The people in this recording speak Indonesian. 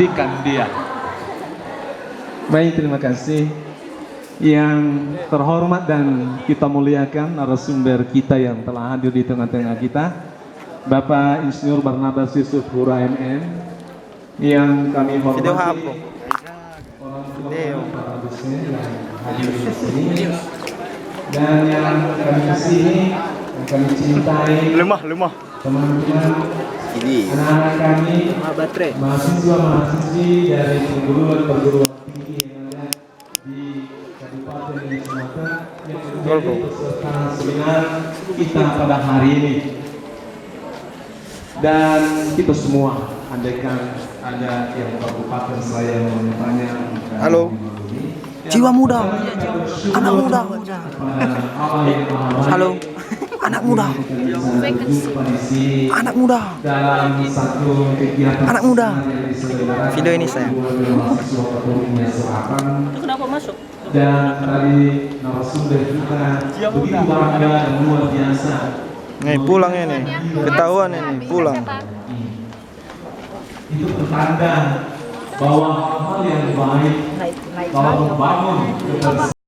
hentikan dia. Baik, terima kasih. Yang terhormat dan kita muliakan narasumber kita yang telah hadir di tengah-tengah kita, Bapak Insinyur Barnabas Yusuf Hura MM, yang kami hormati, orang tua para dosen yang hadir di sini, dan yang kami kasihi, yang kami cintai, teman-teman, anak-anak kami, mahasiswa-mahasiswi dari perguruan tinggi yang ada di Kabupaten Sumatera yang menjadi peserta seminar kita pada hari ini. Dan kita semua, andaikan ada yang kabupaten saya mau bertanya. Halo. Jiwa muda, anak muda. Halo, anak muda. Anak muda. Dalam satu kegiatan anak muda. Video ini saya. Itu kenapa masuk? Dan tadi narasumber kita begitu bangga dan luar biasa. Nih pulang ini, ketahuan ini pulang. Itu pertanda bahwa hal yang baik, bahwa membangun